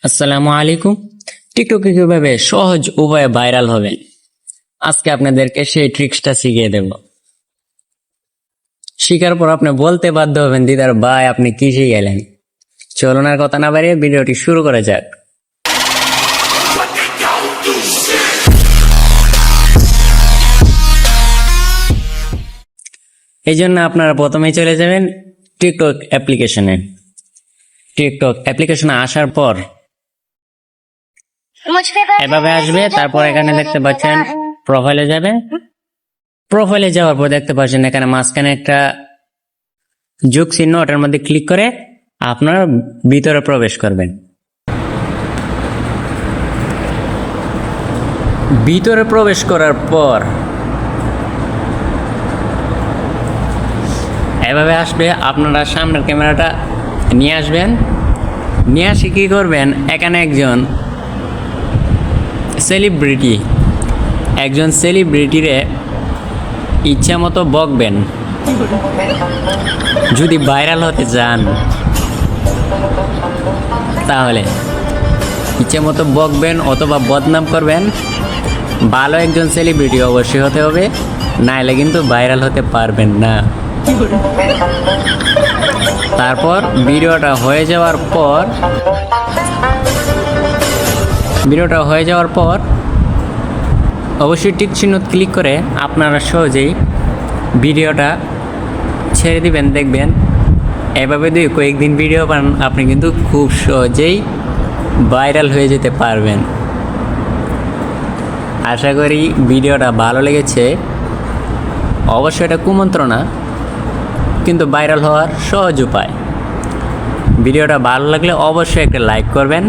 আসসালামু আলাইকুম। টিকটকে কিভাবে সহজ উপায়ে ভাইরাল হবেন আজকে আপনাদেরকে সেই ট্রিক্সটা শিখিয়ে দেব। শিখার পর আপনি বলতে বাধ্য হবেন, দিদার ভাই আপনি কি শিখাইলেন। চলুন আর কথা না বাড়িয়ে ভিডিওটি শুরু করা যাক। এই জন্য আপনারা প্রথমেই চলে যাবেন টিকটক অ্যাপ্লিকেশনে। টিকটক অ্যাপ্লিকেশনে আসার পর এভাবে আসবে। তারপর এখানে দেখতে পাচ্ছেন প্রোফাইলে যাবে। প্রোফাইলে যাওয়ার পর দেখতে পাচ্ছেন এখানে মাঝখানে একটা যোগ চিহ্ন, ওটার মধ্যে ক্লিক করে আপনারা ভিতরে প্রবেশ করবেন। ভিতরে প্রবেশ করার পর এভাবে আসবে। আপনারা সামনের ক্যামেরাটা নিয়ে আসবেন। নিয়ে আসি কি করবেন, এখানে একজন সেলিব্রিটিরে ইচ্ছা মতো বকবেন। যদি ভাইরাল হতে চান তাহলে ইচ্ছা মতো বকবেন অথবা বদনাম করবেন। ভালো একজন সেলিব্রিটি অবশ্যই হতে হবে, নাইলে কিন্তু ভাইরাল হতে পারবেন না। তারপর ভিডিওটা হয়ে যাওয়ার পর অবশ্যই টিক চিহ্ন ক্লিক করে আপনারা সহজেই ভিডিওটা ছেড়ে দিবেন। দেখবেন এভাবে কয়েকদিন ভিডিও পান, আপনি কিন্তু খুব সহজেই ভাইরাল হয়ে যেতে পারবেন। আশা করি ভিডিওটা ভালো লেগেছে। অবশ্যই এটা কুমন্ত্রণা, কিন্তু ভাইরাল হওয়ার সহজ উপায়। ভিডিওটা ভালো লাগলে অবশ্যই একটা লাইক করবেন।